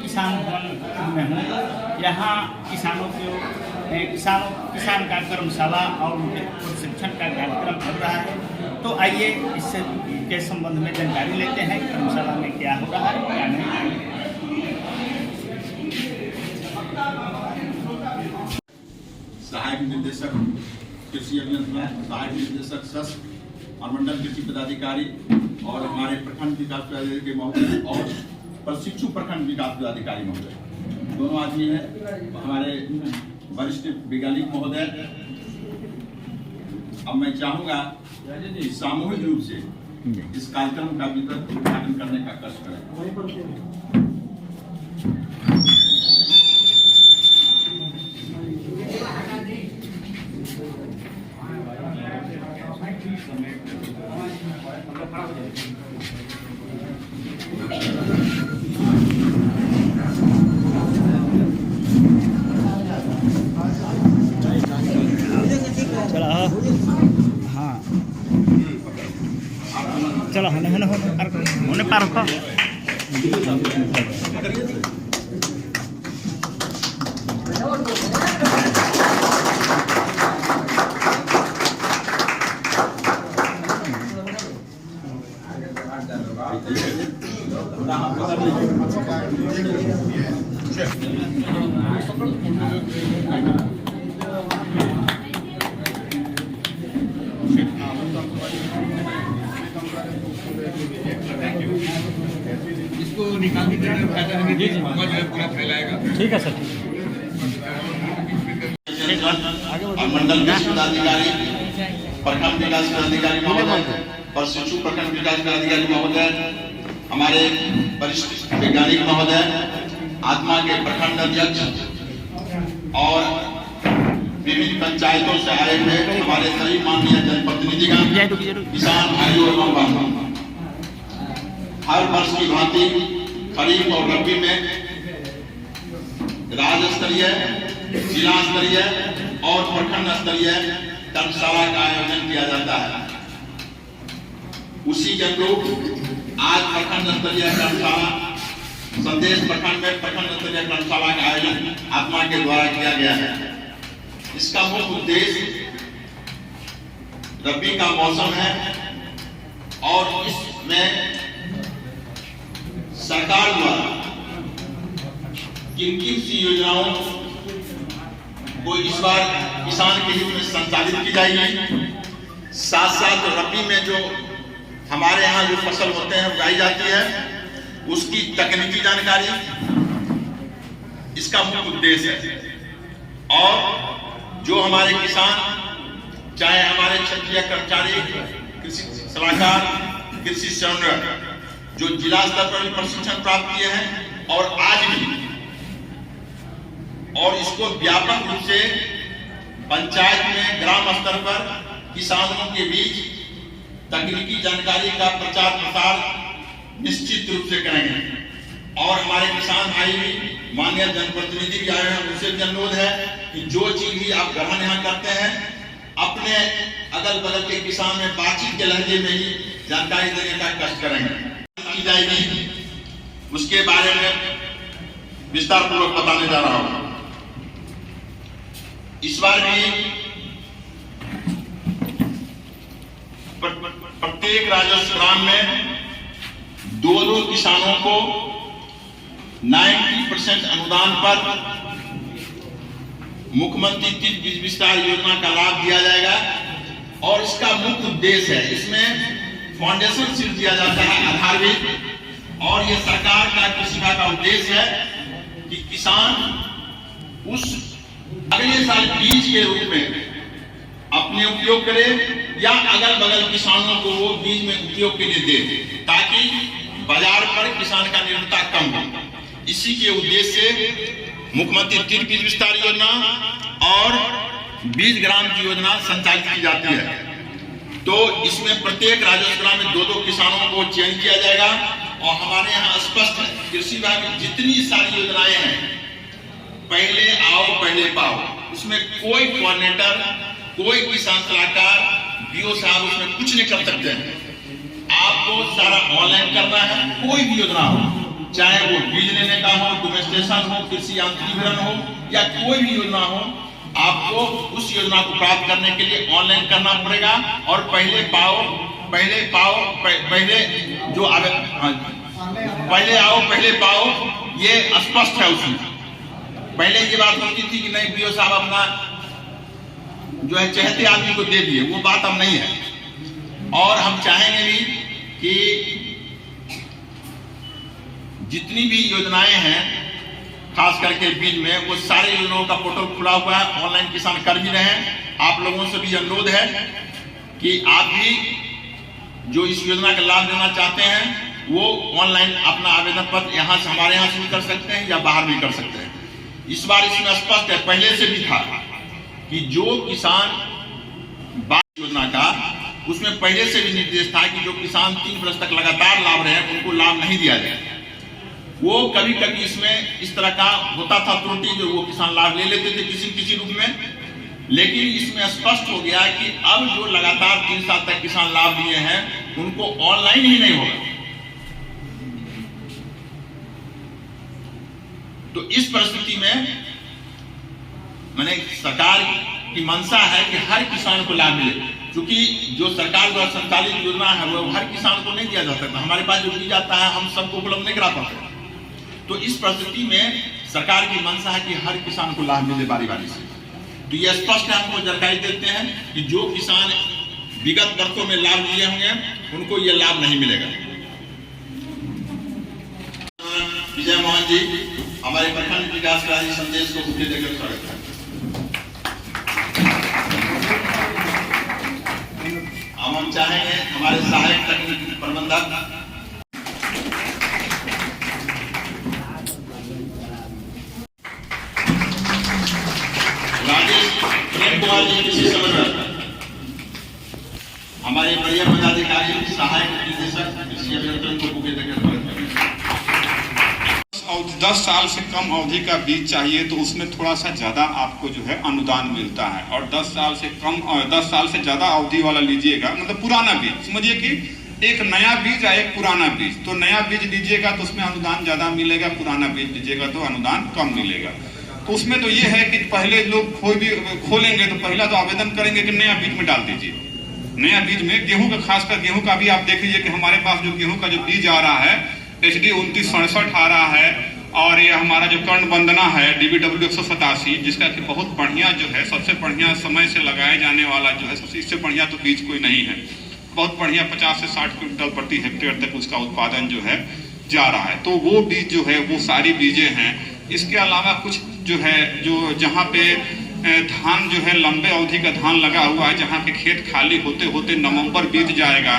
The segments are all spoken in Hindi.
किसान भवन में हूँ। यहाँ किसान का कर्मशाला और उनके प्रशिक्षण का कार्यक्रम चल रहा है। तो आइए इससे के संबंध में जानकारी लेते हैं, कर्मशाला में क्या हो रहा है क्या नहीं। सहायक निदेशक कृषि अभियंत्रण, सहायक निदेशक सस और मंडल कृषि पदाधिकारी और हमारे प्रखंड विकास पदाधिकारी महोदय और प्रशिक्षु प्रखंड विकास पदाधिकारी महोदय, दोनों आदमी हैं हमारे वरिष्ठ वैज्ञानिक महोदय। अब मैं चाहूँगा कि सामूहिक रूप से इस कार्यक्रम का वितरण उद्घाटन करने का कष्ट करें। चलो होने पार रखो। इसको निकाल के पूरा फैलाएगा। ठीक है सर। और मंडल विकास पदाधिकारी, प्रखंड विकास पदाधिकारी महोदय, प्रशिक्षु प्रखंड विकास पदाधिकारी महोदय, हमारे वरिष्ठ वैज्ञानिक महोदय, आत्मा के प्रखंड अध्यक्ष और विभिन्न पंचायतों से आए हुए हमारे सभी माननीय जनप्रतिनिधिगण, किसान भाइयों एवं बहनों, हर वर्ष की भांति खरीफ और रबी में राज्य स्तरीय, जिला स्तरीय और प्रखंड स्तरीय कर्मशाला का आयोजन किया जाता है। उसी के अनुरूप आज प्रखंड स्तरीय कर्मशाला संदेश प्रखंड में प्रखंड स्तरीय कर्मशाला का आयोजन आत्मा के द्वारा किया गया है। इसका मुख्य उद्देश्य रबी का मौसम है और इसमें सरकार द्वारा किन किन सी योजनाओं को इस बार किसान के हित में संचालित की जाएगी, साथ साथ रबी में जो हमारे यहाँ जो फसल होते हैं उगाई जाती है उसकी तकनीकी जानकारी इसका मुख्य उद्देश्य है। और जो हमारे किसान, चाहे हमारे क्षेत्रीय कर्मचारी, कृषि सलाहकार, कृषि समन्वयक जो जिला स्तर पर भी प्रशिक्षण प्राप्त किए हैं और आज भी, और इसको व्यापक रूप से पंचायत में ग्राम स्तर पर किसानों के बीच तकनीकी जानकारी का प्रचार प्रसार निश्चित रूप से करेंगे। और हमारे किसान भाई भी, माननीय जनप्रतिनिधि भी आए हैं, उनसे भी अनुरोध है कि जो चीज भी आप ग्रहण यहाँ करते हैं अपने अगल बगल के किसान में बातचीत के लहजे में ही जानकारी देने का कष्ट करेंगे की जाएगी। उसके बारे में विस्तार पूर्वक बताने जा रहा हूं। इस बार भी प्रत्येक राजस्व ग्राम में दो किसानों को 90% अनुदान पर मुख्यमंत्री तीज बीज विस्तार योजना का लाभ दिया जाएगा। और इसका मुख्य उद्देश्य है, इसमें फाउंडेशन सिर्फ दिया जाता है आधारभूत, और ये सरकार का कृषि विभाग का उद्देश्य है कि किसान उस अगले साल बीज के रूप में अपने उपयोग करे या अगल बगल किसानों को वो बीज में उपयोग के लिए दे, ताकि बाजार पर किसान का निर्भरता कम हो। इसी के उद्देश्य से मुख्यमंत्री तीज बीज विस्तार योजना और बीज ग्राम की योजना संचालित की जाती है। तो इसमें प्रत्येक राजस्व ग्राम में दो किसानों को चयन किया जाएगा। और हमारे यहाँ स्पष्ट है, कृषि विभाग की जितनी सारी योजनाएं हैं, पहले आओ पहले पाओ, उसमें कोई कोऑर्डिनेटर, कोई किसान सलाहकार, बीओ साहब उसमें कुछ नहीं कर सकते हैं। आपको सारा ऑनलाइन करना है। कोई भी योजना हो, चाहे वो बीज लेने का हो, फाउंडेशन हो, कृषि यांत्रिकीकरण हो या कोई भी योजना हो, आपको उस योजना को प्राप्त करने के लिए ऑनलाइन करना पड़ेगा। और पहले आओ पहले पाओ, ये स्पष्ट है उसमें। पहले ये बात होती थी कि नहीं बीओ साहब अपना जो है चहते आदमी को दे दिए, वो बात अब नहीं है। और हम चाहेंगे भी कि जितनी भी योजनाएं हैं खास करके बीज में, वो सारे योजनाओं का पोर्टल खुला हुआ है, ऑनलाइन किसान कर भी रहे हैं। आप लोगों से भी अनुरोध है कि आप भी जो इस योजना का लाभ लेना चाहते हैं वो ऑनलाइन अपना आवेदन पत्र यहाँ से हमारे यहाँ से भी कर सकते हैं या बाहर भी कर सकते हैं। इस बार इसमें स्पष्ट है, पहले से भी था कि जो किसान योजना का उसमें पहले से भी निर्देश था कि जो किसान 3 वर्ष तक लगातार लाभ रहे हैं उनको लाभ नहीं दिया जाए। वो कभी कभी इसमें इस तरह का होता था त्रुटि, जो वो किसान लाभ ले लेते थे किसी रूप में। लेकिन इसमें स्पष्ट हो गया कि अब जो लगातार 3 साल तक किसान लाभ लिए हैं उनको ऑनलाइन ही नहीं होगा। तो इस परिस्थिति में मैंने सरकार की मंशा है कि हर किसान को लाभ मिले, क्योंकि जो सरकार द्वारा संचालित योजना है वो हर किसान को नहीं दिया जा सकता। हमारे पास जो दी जाता है हम सबको उपलब्ध नहीं करा पाते। तो इस परिस्थिति में सरकार की मंशा है कि हर किसान को लाभ मिले बारी बारी से। तो ये स्पष्ट है, हमको जानकारी देते हैं कि जो किसान विगत वर्षों में लाभ लिए होंगे उनको ये लाभ नहीं मिलेगा। विजय मोहन जी हमारे प्रखंड विकास कार्य संदेश को बुके देकर स्वागत है। हम चाहेंगे हमारे सहायक तकनीकी प्रबंधक राजेश प्रेम कुमार जी कृषि समन्वयक, हमारे बढ़िया पदाधिकारी सहायक निदेशक कृषि अभियंत्रण को बुके देकर स्वागत करेंगे। 10 साल से कम अवधि का बीज चाहिए तो उसमें थोड़ा सा ज्यादा आपको जो है अनुदान मिलता है। और 10 साल से ज्यादा अवधि वाला लीजिएगा, मतलब पुराना बीज, समझिए कि एक नया बीज या एक पुराना बीज, तो नया बीज लीजिएगा तो उसमें अनुदान ज्यादा मिलेगा, पुराना बीज लीजिएगा तो अनुदान कम मिलेगा। तो उसमें तो ये है कि पहले लोग कोई भी खोलेंगे तो पहला तो आवेदन करेंगे कि नया बीज में डाल दीजिए। नया बीज में गेहूं का, खासकर गेहूं का भी आप देख लीजिए कि हमारे पास जो गेहूं का जो बीज आ रहा है HD 2967 आ रहा है, और ये हमारा जो कर्ण वंदना है DBW 187, जिसका कि बहुत बढ़िया जो है, सबसे बढ़िया समय से लगाए जाने वाला जो है, सबसे इससे बढ़िया तो बीज कोई नहीं है। बहुत बढ़िया 50 से 60 क्विंटल प्रति हेक्टेयर तक उसका उत्पादन जो है जा रहा है। तो वो बीज जो है वो सारी बीजें हैं। इसके अलावा कुछ जो है, जो जहाँ पे धान जो है लंबे अवधि का धान लगा हुआ है, जहाँ के खेत खाली होते होते नवंबर बीत जाएगा,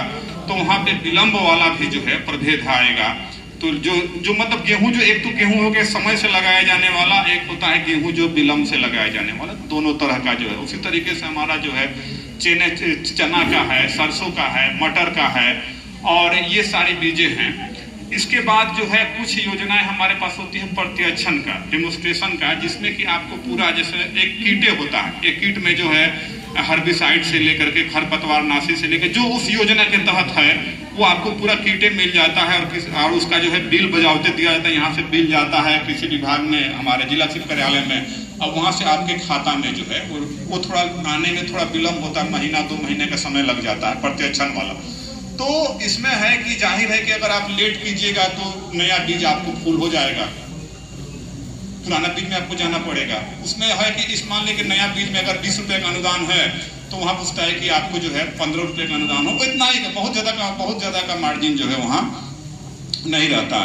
तो वहाँ पे विलंब वाला भी जो है प्रभेद आएगा। तो जो मतलब गेहूं, जो एक तो गेहूं हो गया समय से लगाया जाने वाला, एक होता है गेहूं जो विलंब से लगाया जाने वाला, दोनों तरह का जो है। उसी तरीके से हमारा जो है चना का है, सरसों का है, मटर का है, और ये सारी बीजें हैं। इसके बाद जो है कुछ योजनाएं हमारे पास होती है प्रत्यक्षण का, डेमोस्ट्रेशन का, जिसमें कि आपको पूरा जैसे एक कीटे होता है, एक कीट में जो है हर्बिसाइड से लेकर के खरपतवार नाशी से लेकर जो उस योजना के तहत है वो आपको पूरा कीटे मिल जाता है। और उसका जो है बिल बजावते दिया जाता है। यहाँ से बिल जाता है कृषि विभाग में, हमारे जिला शिल्प कार्यालय में, और वहाँ से आपके खाता में जो है वो थोड़ा आने में थोड़ा विलम्ब होता है, महीना 2 महीने का समय लग जाता है प्रत्यक्षण वाला। तो इसमें है कि जाहिर है कि अगर आप लेट कीजिएगा तो नया बीज आपको फूल हो जाएगा, पुराना बीज में आपको जाना पड़ेगा। उसमें है कि इस मान लीजिए नया बीज में अगर 20 रुपए का अनुदान है तो वहाँ पूछता है कि आपको जो है 15 रुपए का अनुदान हो, इतना ही, बहुत ज्यादा का मार्जिन जो है वहाँ नहीं रहता।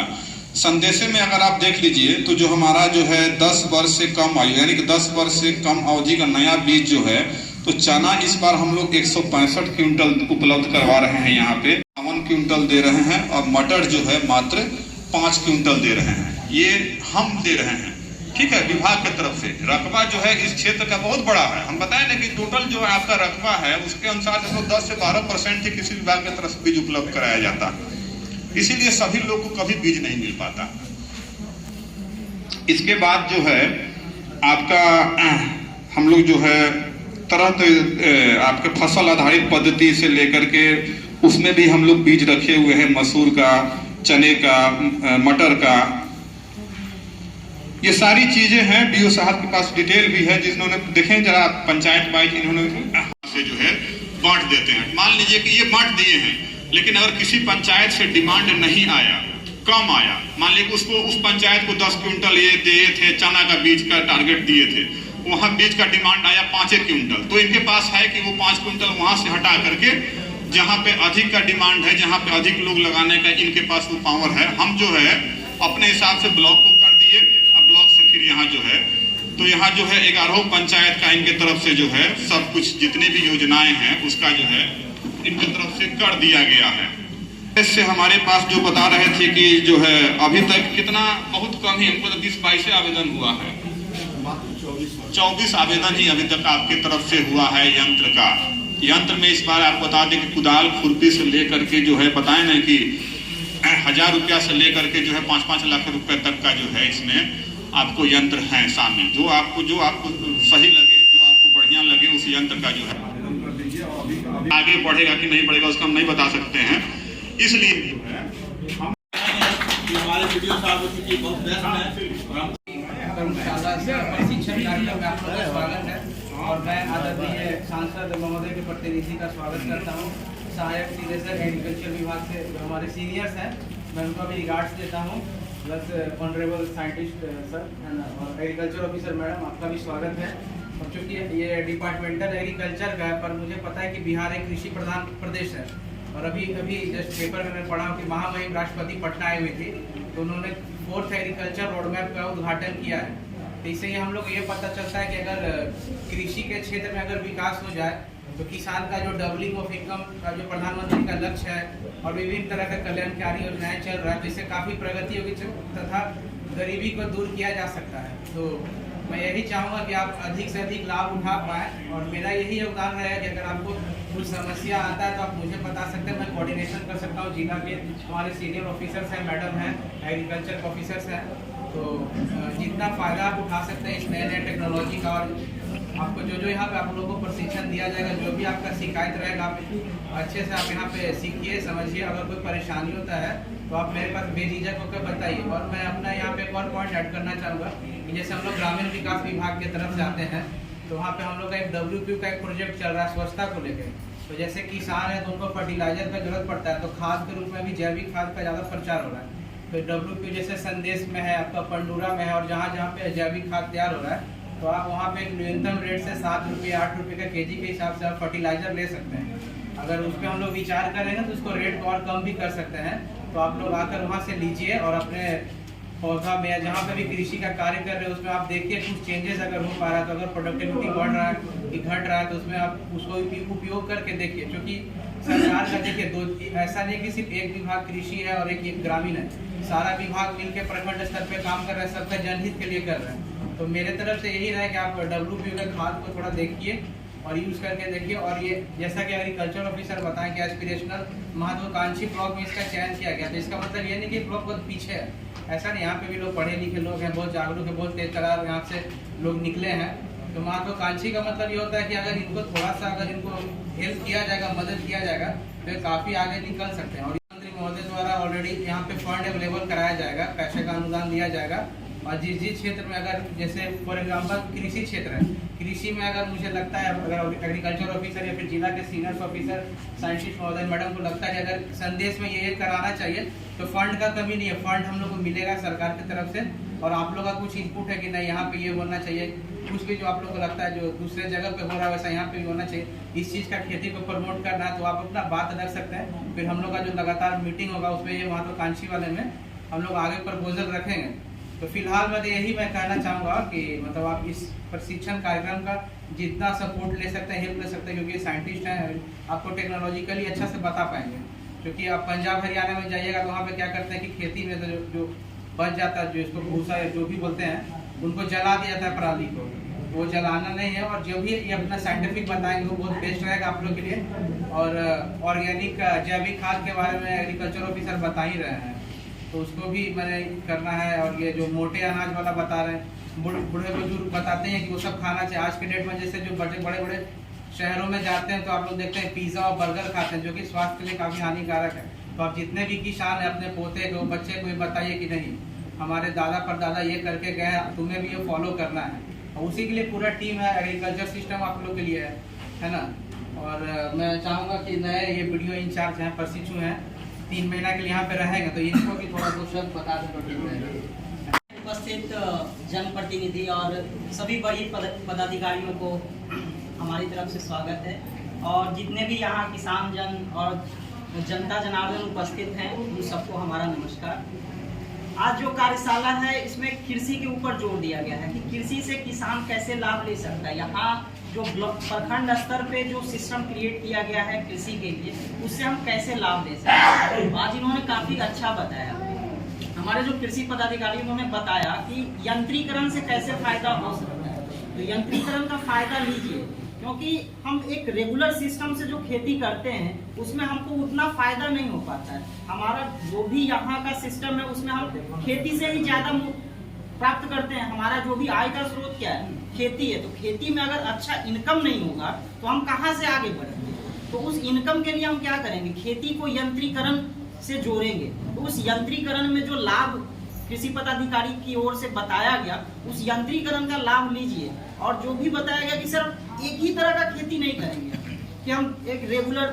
संदेशे में अगर आप देख लीजिए तो जो हमारा जो है 10 वर्ष से कम आयु, यानी कि 10 वर्ष से कम अवधि का नया बीज जो है, तो चना इस बार हम लोग 165 क्विंटल उपलब्ध करवा रहे हैं, यहाँ पे 51 क्विंटल दे रहे हैं, और मटर जो है मात्र 5 क्विंटल दे रहे हैं। ये हम दे रहे हैं, ठीक है, विभाग की तरफ से। रकबा जो है इस क्षेत्र का बहुत बड़ा है। हम बताएं ना कि टोटल जो आपका रकबा है उसके अनुसार से 10 से 12% ही कृषि विभाग की तरफ से बीज उपलब्ध कराया जाता है, इसीलिए सभी लोग को कभी बीज नहीं मिल पाता। इसके बाद जो है आपका हम लोग जो है तरह आपके फसल आधारित पद्धति से लेकर के उसमें भी हम लोग बीज रखे हुए हैं, मसूर का, चने का, मटर का। ये सारी चीजें हैं। बीओ साहब के पास डिटेल भी है, जिन्होंने देखें जरा पंचायत वाइज इन्होंने से जो है बांट देते हैं। मान लीजिए कि ये बांट दिए हैं, लेकिन अगर किसी पंचायत से डिमांड नहीं आया, कम आया, मान लीजिए उसको उस पंचायत को 10 क्विंटल ये दिए थे, चना का बीज का टारगेट दिए थे, वहां बीज का डिमांड आया 5 क्विंटल, तो इनके पास है कि वो 5 क्विंटल वहां से हटा करके जहां पे अधिक का डिमांड है, जहां पे अधिक लोग लगाने का इनके पास वो पावर है। हम जो है अपने हिसाब से ब्लॉक को कर दिए, अब ब्लॉक से फिर यहाँ जो है, तो यहाँ जो है 11 पंचायत का इनके तरफ से जो है सब कुछ जितने भी योजनाएं हैं उसका जो है इनके तरफ से कर दिया गया है। इससे हमारे पास जो बता रहे थे कि जो है अभी तक कितना बहुत कम ही, हमको 20-22 आवेदन हुआ है, 24 आवेदन ही अभी तक आपके तरफ से हुआ है यंत्र का। यंत्र में इस बार आप बता दें कि कुदाल खुरपी से लेकर के जो है बताए ना कि 1000 रुपया से लेकर के जो है 5-5 लाख रुपए तक का जो है इसमें आपको यंत्र है शामिल। जो आपको सही लगे, जो आपको बढ़िया लगे, उस यंत्र का जो है आगे बढ़ेगा कि नहीं बढ़ेगा उसका हम नहीं बता सकते हैं। इसलिए जो है हम हमारे वीडियो साहब की बहुत बेस्ट है। धर्मशाला से प्रशिक्षण कार्यक्रम में आप लोगों का स्वागत है और मैं आदरणीय सांसद महोदय के प्रतिनिधि का स्वागत करता हूँ। सहायक सीडेसर एग्रीकल्चर विभाग से जो हमारे सीनियर्स हैं, मैं उनको भी रिगार्ड्स देता हूँ, प्लस ऑनरेबल साइंटिस्ट सर और एग्रीकल्चर ऑफिसर मैडम, आपका भी स्वागत है। और चूँकि ये डिपार्टमेंटल एग्रीकल्चर का है, पर मुझे पता है कि बिहार एक कृषि प्रधान प्रदेश है और अभी जस्ट पेपर में मैं पढ़ा कि महामहिम राष्ट्रपति पटना आई हुई थी, तो उन्होंने 4th एग्रीकल्चर रोड मैप का उद्घाटन किया है। तो इससे हम लोग ये पता चलता है कि अगर कृषि के क्षेत्र में अगर विकास हो जाए तो किसान का जो डबलिंग ऑफ इनकम का जो प्रधानमंत्री का लक्ष्य है और विभिन्न तरह का कल्याणकारी योजनाएं चल रहा है, तो इससे काफ़ी प्रगति होगी तथा गरीबी को दूर किया जा सकता है। तो मैं यही चाहूँगा कि आप अधिक से अधिक लाभ उठा पाएँ और मेरा यही योगदान रहेगा कि अगर आपको कुछ समस्या आता है तो आप मुझे बता सकते हैं, मैं कोऑर्डिनेशन कर सकता हूँ। जिला के हमारे सीनियर ऑफिसर्स हैं, मैडम हैं, एग्रीकल्चर के ऑफिसर्स हैं, तो जितना फ़ायदा आप उठा सकते हैं इस नए टेक्नोलॉजी का। और आपको जो यहाँ पे आप लोगों को प्रशिक्षण दिया जाएगा, जो भी आपका शिकायत रहेगा आप अच्छे से आप यहाँ पे सीखिए, समझिए। अगर कोई परेशानी होता है तो आप मेरे पास बेझिझक होकर बताइए। और मैं अपना यहाँ पे एक और पॉइंट ऐड करना चाहूँगा कि जैसे हम लोग ग्रामीण विकास विभाग की तरफ से आते हैं, तो वहाँ पे हम लोग का एक WQ का एक प्रोजेक्ट चल रहा है स्वच्छता को लेकर। तो जैसे किसान है तो उनको फर्टिलाइजर का जरूरत पड़ता है, तो खाद के रूप में भी जैविक खाद का ज़्यादा प्रचार हो रहा है। तो WQ जैसे संदेश में है, आपका पंडूरा में है, और जहाँ जहाँ पे जैविक खाद तैयार हो रहा है तो आप वहाँ पे एक न्यूनतम रेट से 7 रुपये 8 रुपये का केजी के हिसाब से आप फर्टिलाइजर ले सकते हैं। अगर उस पर हम लोग विचार करेंगे तो उसको रेट को और कम भी कर सकते हैं। तो आप लोग आकर वहाँ से लीजिए और अपने पौधा में या जहाँ पे भी कृषि का कार्य कर रहे हैं उसमें आप देखिए कुछ चेंजेस अगर हो पा रहा है, तो अगर प्रोडक्टिविटी बढ़ रहा है कि घट रहा है, तो उसमें आप उसको उपयोग करके देखिए। क्योंकि सरकार का देखिए ऐसा नहीं कि सिर्फ एक विभाग कृषि है और एक ग्रामीण है, सारा विभाग मिलकर प्रखंड स्तर पे काम कर रहे हैं, सबका जनहित के लिए कर रहे हैं। तो मेरे तरफ से यही रहा कि आप WQ के खाद को थोड़ा देखिए और यूज़ करके देखिए। और ये जैसा कि एग्रीकल्चर ऑफिसर बताएं कि एस्पिरेशनल महत्वाकांक्षी ब्लॉक में इसका चयन किया गया, तो इसका मतलब ये नहीं कि ब्लॉक बहुत पीछे है, ऐसा नहीं। यहाँ पे भी लोग पढ़े लिखे लोग हैं, बहुत जागरूक है, बहुत तेज तरार यहाँ से लोग निकले हैं। तो महत्वाकांक्षी का मतलब ये होता है कि अगर इनको थोड़ा सा अगर इनको हेल्प किया जाएगा, मदद किया जाएगा, तो ये काफ़ी आगे निकल सकते हैं। और मंत्री महोदय द्वारा ऑलरेडी यहाँ पे फंड अवेलेबल कराया जाएगा, पैसे का अनुदान दिया जाएगा। और जिस क्षेत्र में अगर जैसे फॉर एग्जांपल कृषि क्षेत्र है, कृषि में अगर मुझे लगता है अगर एग्रीकल्चर ऑफिसर या फिर जिला के सीनियर ऑफिसर साइंटिस्ट महोदय मैडम को लगता है कि अगर संदेश में ये कराना चाहिए तो फंड का कमी नहीं है, फंड हम लोग को मिलेगा सरकार की तरफ से। और आप लोग का कुछ इनपुट है कि नहीं यहाँ पे ये होना चाहिए, कुछ भी जो आप लोग को लगता है जो दूसरे जगह पे हो रहा है वैसा यहाँ पे भी होना चाहिए, इस चीज़ का खेती को प्रमोट करना है, तो आप अपना बात रख सकते हैं। फिर हम लोग का जो लगातार मीटिंग होगा उसमें ये महत्वाकांक्षी वाले में हम लोग आगे प्रपोजल रखेंगे। तो फिलहाल मैं यही कहना चाहूँगा कि मतलब आप इस प्रशिक्षण कार्यक्रम का जितना सपोर्ट ले सकते हैं, हेल्प ले सकते हैं, क्योंकि साइंटिस्ट हैं, आपको टेक्नोलॉजिकली अच्छा से बता पाएंगे। क्योंकि आप पंजाब हरियाणा में जाइएगा तो वहाँ पे क्या करते हैं कि खेती में तो जो बच जाता है, जो इसको भूसा या जो भी बोलते हैं, उनको जला दिया जाता है पराली को, वो जलाना नहीं है। और जो भी ये अपना साइंटिफिक बताएंगे वो बहुत बेस्ट रहेगा आप लोग के लिए। और ऑर्गेनिक जैविक खाद के बारे में एग्रीकल्चर ऑफिसर बता ही रहे हैं, तो उसको भी मैंने करना है। और ये जो मोटे अनाज वाला बता रहे हैं, बूढ़े बुजुर्ग बताते हैं कि वो सब खाना चाहिए। आज के डेट में जैसे जो बड़े बड़े शहरों में जाते हैं तो आप लोग देखते हैं पिज़्ज़ा और बर्गर खाते हैं, जो कि स्वास्थ्य के लिए काफ़ी हानिकारक है। तो आप जितने भी किसान हैं अपने पोते को, बच्चे को बताइए कि नहीं हमारे दादा परदादा ये करके गए हैं, तुम्हें भी ये फॉलो करना है। और उसी के लिए पूरा टीम है, एग्रीकल्चर सिस्टम आप लोग के लिए है ना। और मैं चाहूँगा कि नए ये वीडियो इंचार्ज हैं, प्रशिक्षु हैं, 3 महीना के लिए यहाँ पे रहेंगे, तो इनको भी थोड़ा दो शब्द बता दें तो ठीक रहेगा। उपस्थित जनप्रतिनिधि और सभी बड़ी पदाधिकारियों को हमारी तरफ से स्वागत है। और जितने भी यहाँ किसान जन और जनता जनार्दन उपस्थित हैं उन सबको हमारा नमस्कार। आज जो कार्यशाला है इसमें कृषि के ऊपर जोर दिया गया है कि कृषि से किसान कैसे लाभ ले सकता है। यहाँ जो प्रखंड स्तर पे जो सिस्टम क्रिएट किया गया है कृषि के लिए, उससे हम कैसे लाभ ले सकते हैं। आज इन्होंने काफ़ी अच्छा बताया, हमारे जो कृषि पदाधिकारी उन्होंने बताया कि यंत्रीकरण से कैसे फायदा हो सकता है। तो यंत्रीकरण का फायदा लीजिए, क्योंकि हम एक रेगुलर सिस्टम से जो खेती करते हैं उसमें हमको उतना फायदा नहीं हो पाता है। हमारा जो भी यहाँ का सिस्टम है उसमें हम खेती से ही ज़्यादा प्राप्त करते हैं। हमारा जो भी आय का स्रोत क्या है, खेती है। तो खेती में अगर अच्छा इनकम नहीं होगा तो हम कहाँ से आगे बढ़ेंगे। तो उस इनकम के लिए हम क्या करेंगे, खेती को यंत्रीकरण से जोड़ेंगे। तो उस यंत्रीकरण में जो लाभ कृषि पदाधिकारी की ओर से बताया गया, उस यंत्रीकरण का लाभ लीजिए। और जो भी बताया गया कि सर एक ही तरह का खेती नहीं करेंगे कि हम एक रेगुलर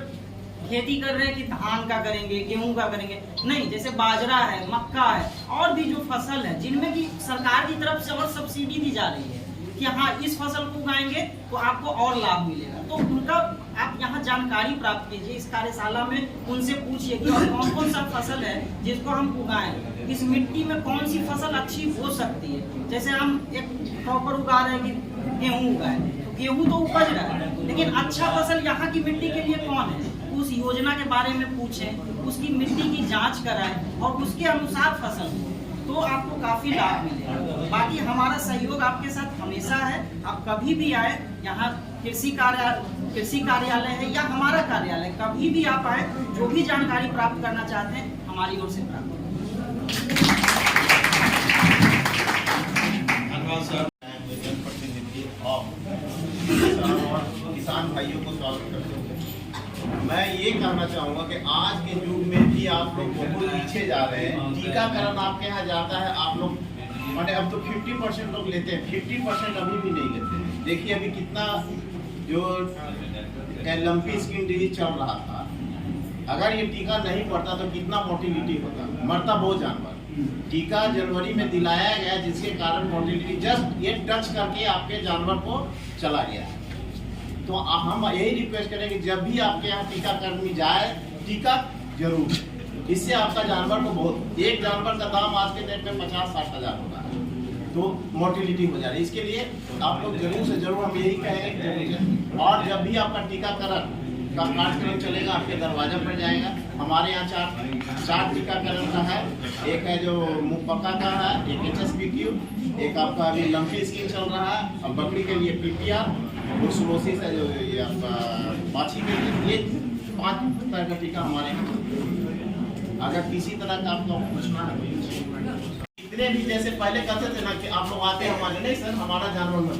खेती कर रहे हैं कि धान का करेंगे, गेहूं का करेंगे, नहीं। जैसे बाजरा है, मक्का है, और भी जो फसल है जिनमें कि सरकार की तरफ से और सब्सिडी दी जा रही है कि हाँ इस फसल को उगाएंगे तो आपको और लाभ मिलेगा। तो उनका आप यहाँ जानकारी प्राप्त कीजिए, इस कार्यशाला में उनसे पूछिए कि और कौन कौन सा फसल है जिसको हम उगाएं, इस मिट्टी में कौन सी फसल अच्छी हो सकती है। जैसे हम एक प्रॉपर उगा रहे हैं कि गेहूँ उगाए, तो गेहूँ तो उपज रहा है, लेकिन अच्छा फसल यहाँ की मिट्टी के लिए कौन है, उस योजना के बारे में पूछें, उसकी मिट्टी की जाँच कराएं और उसके अनुसार फसल हो, तो आपको काफी लाभ मिलेगा। बाकी हमारा सहयोग आपके साथ हमेशा है। आप कभी भी आए, यहाँ कृषि कार्यालय है या हमारा कार्यालय, कभी भी आप आए, जो भी जानकारी प्राप्त करना चाहते हैं हमारी ओर से प्राप्त करें। जनप्रतिनिधि और किसान भाइयों को स्वागत करते हुए मैं ये कहना चाहूँगा कि आज के युग में भी आप लोग बहुत पीछे जा रहे हैं। टीकाकरण आपके यहाँ जाता है, आप लोग माने अब तो 50% लोग लेते हैं, 50% अभी भी नहीं लेते हैं। देखिए अभी कितना जो लंपी स्किन डिजीज चल रहा था, अगर ये टीका नहीं पड़ता तो कितना मोर्टिलिटी होता, मरता बहुत जानवर। टीका जनवरी में दिलाया गया जिसके कारण मोर्टिलिटी जस्ट ये टच करके आपके जानवर को चला गया। तो हम यही रिक्वेस्ट करेंगे जब भी आपके यहाँ टीकाकर्मी जाए, टीका जरूर, इससे आपका जानवर को बहुत, एक जानवर का दाम आज के डेट में 50-60 हज़ार होगा, तो मोर्टिलिटी हो जा रही है। इसके लिए आप लोग जरूर से जरूर, हम यही कहेंगे। और जब भी आपका टीकाकरण का कार्यक्रम चलेगा, आपके दरवाजा पर जाएगा। हमारे यहाँ 4 टीकाकरण का है, एक है जो मुहपका का है, एक HSPQ, एक आपका अभी लंपी स्किन चल रहा है, और बकरी के लिए PPR, ब्रुसेलोसिस है जो ये आपका माछी के लिए। ये 5 तरह का टीका हमारे यहाँ। अगर किसी तरह का आपको पूछना है, इतने भी जैसे पहले कहते थे ना कि आप लोग आते हैं हमारे, नहीं सर हमारा जानवर मत,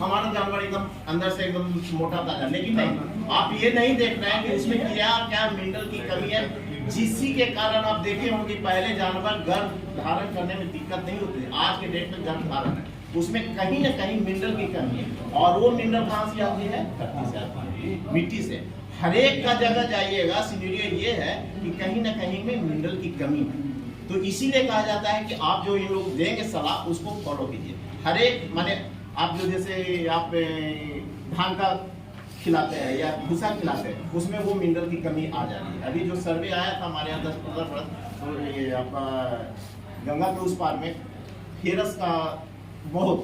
हमारा जानवर एकदम अंदर से एकदम मोटा ताजा, लेकिन नहीं, आप ये नहीं देख रहे हैं कि उसमें क्या क्या मिनरल की कमी है, जिसकी के कारण आप देखे होंगे पहले जानवर गर्भ धारण करने में दिक्कत नहीं होती। आज के डेट में गर्भ धारण है, उसमें कहीं ना कहीं मिनरल की कमी है। और वो मिनरल कहाँ से आती है, धरती से आती है, मिट्टी से। हर एक का जगह जाइएगा, सिनेरियो ये है कि कहीं ना कहीं में मिनरल की कमी है। तो इसीलिए कहा जाता है कि आप जो ये लोग देंगे सलाह उसको फॉलो कीजिए। हर एक माने आप जो जैसे आप धान का खिलाते हैं या भूसा खिलाते हैं, उसमें वो मिनरल की कमी आ जा रही है। अभी जो सर्वे आया था हमारे यहाँ 10-15%, तो ये आपका गंगा के उस पार में फेरस का बहुत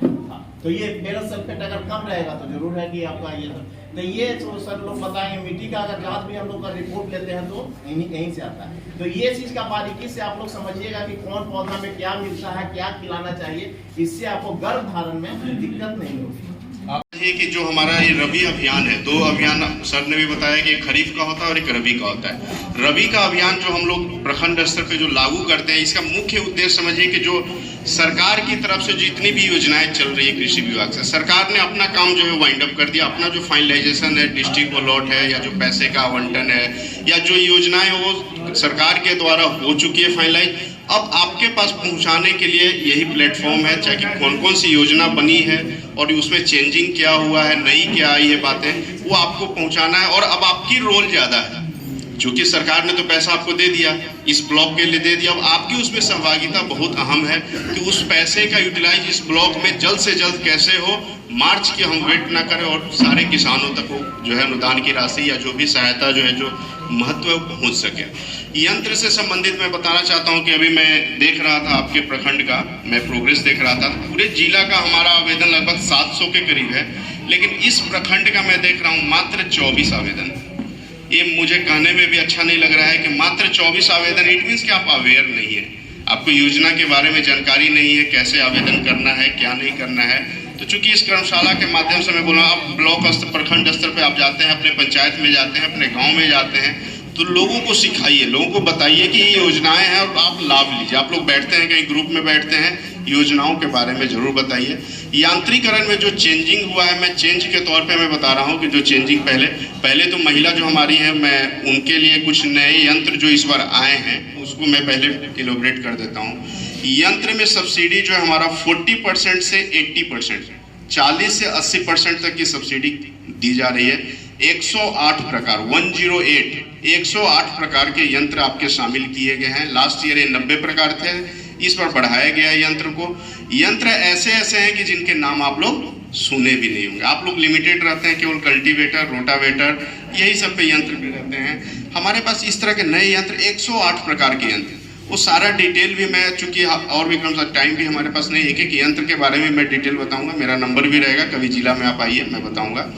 था, तो ये फेरस सल्फेट अगर कम रहेगा तो जरूर है कि आपका ये, तो ये तो सर लोग बताएंगे। मिट्टी का अगर जांच भी हम लोग का रिपोर्ट लेते हैं तो यहीं से आता है। तो ये चीज का बारीकी से आप लोग समझिएगा कि कौन पौधा में क्या मिलता है, क्या खिलाना चाहिए, इससे आपको गर्भ धारण में दिक्कत नहीं होगी। ये कि जो हमारा ये रबी अभियान है, 2 अभियान सर ने भी बताया कि एक खरीफ का होता है और एक रबी का होता है। रबी का अभियान जो हम लोग प्रखंड स्तर पे जो लागू करते हैं, इसका मुख्य उद्देश्य समझिए कि जो सरकार की तरफ से जितनी भी योजनाएं चल रही है कृषि विभाग से, सरकार ने अपना काम जो है वाइंड अप कर दिया। अपना जो फाइनलाइजेशन है, डिस्ट्रिक्ट अलॉट है, या जो पैसे का आवंटन है, या जो योजनाएं वो सरकार के द्वारा हो चुकी है फाइनलाइज, अब आपके पास पहुंचाने के लिए यही प्लेटफॉर्म है, चाहे कि कौन कौन सी योजना बनी है और उसमें चेंजिंग क्या हुआ है, नई क्या आई है बातें, वो आपको पहुंचाना है। और अब आपकी रोल ज़्यादा है, क्योंकि सरकार ने तो पैसा आपको दे दिया, इस ब्लॉक के लिए दे दिया, अब आपकी उसमें सहभागिता बहुत अहम है कि उस पैसे का यूटिलाइज इस ब्लॉक में जल्द से जल्द कैसे हो, मार्च की हम वेट ना करें और सारे किसानों तक जो है अनुदान की राशि या जो भी सहायता जो है जो महत्व पहुंच सके। यंत्र से संबंधित मैं बताना चाहता हूं कि अभी मैं देख रहा था आपके प्रखंड का, मैं प्रोग्रेस देख रहा था, पूरे जिला का हमारा आवेदन लगभग 700 के करीब है, लेकिन इस प्रखंड का मैं देख रहा हूं मात्र 24 आवेदन। ये मुझे कहने में भी अच्छा नहीं लग रहा है कि मात्र 24 आवेदन। इट मीन्स कि आप अवेयर नहीं है, आपको योजना के बारे में जानकारी नहीं है, कैसे आवेदन करना है, क्या नहीं करना है। तो चूंकि इस कर्मशाला के माध्यम से मैं बोला, आप ब्लॉक स्तर, प्रखंड स्तर पे आप जाते हैं, अपने पंचायत में जाते हैं, अपने गांव में जाते हैं, तो लोगों को सिखाइए, लोगों को बताइए कि ये योजनाएं हैं और आप लाभ लीजिए। आप लोग बैठते हैं कहीं ग्रुप में बैठते हैं, योजनाओं के बारे में जरूर बताइए। यांत्रिकरण में जो चेंजिंग हुआ है, मैं चेंज के तौर पे मैं बता रहा हूँ कि जो चेंजिंग पहले तो महिला जो हमारी है, मैं उनके लिए कुछ नए यंत्र जो इस बार आए हैं उसको मैं पहले इलोबरेट कर देता हूँ। यंत्र में सब्सिडी जो है हमारा 40% से 80%, 40 से 80% तक की सब्सिडी दी जा रही है। 108 प्रकार 108 प्रकार के यंत्र आपके शामिल किए गए हैं। लास्ट ईयर ये 90 प्रकार थे, इस बार बढ़ाया गया है यंत्र को। यंत्र ऐसे हैं कि जिनके नाम आप लोग सुने भी नहीं होंगे। आप लोग लिमिटेड रहते हैं केवल कल्टीवेटर, रोटावेटर, यही सब पे यंत्र भी रहते हैं। हमारे पास इस तरह के नए यंत्र 108 प्रकार के यंत्र, वो सारा डिटेल भी मैं, चूंकि और भी कम टाइम भी हमारे पास नहीं, एक एक यंत्र के बारे में मैं डिटेल बताऊंगा। मेरा नंबर भी रहेगा, कभी जिला में आप आइए, मैं बताऊंगा।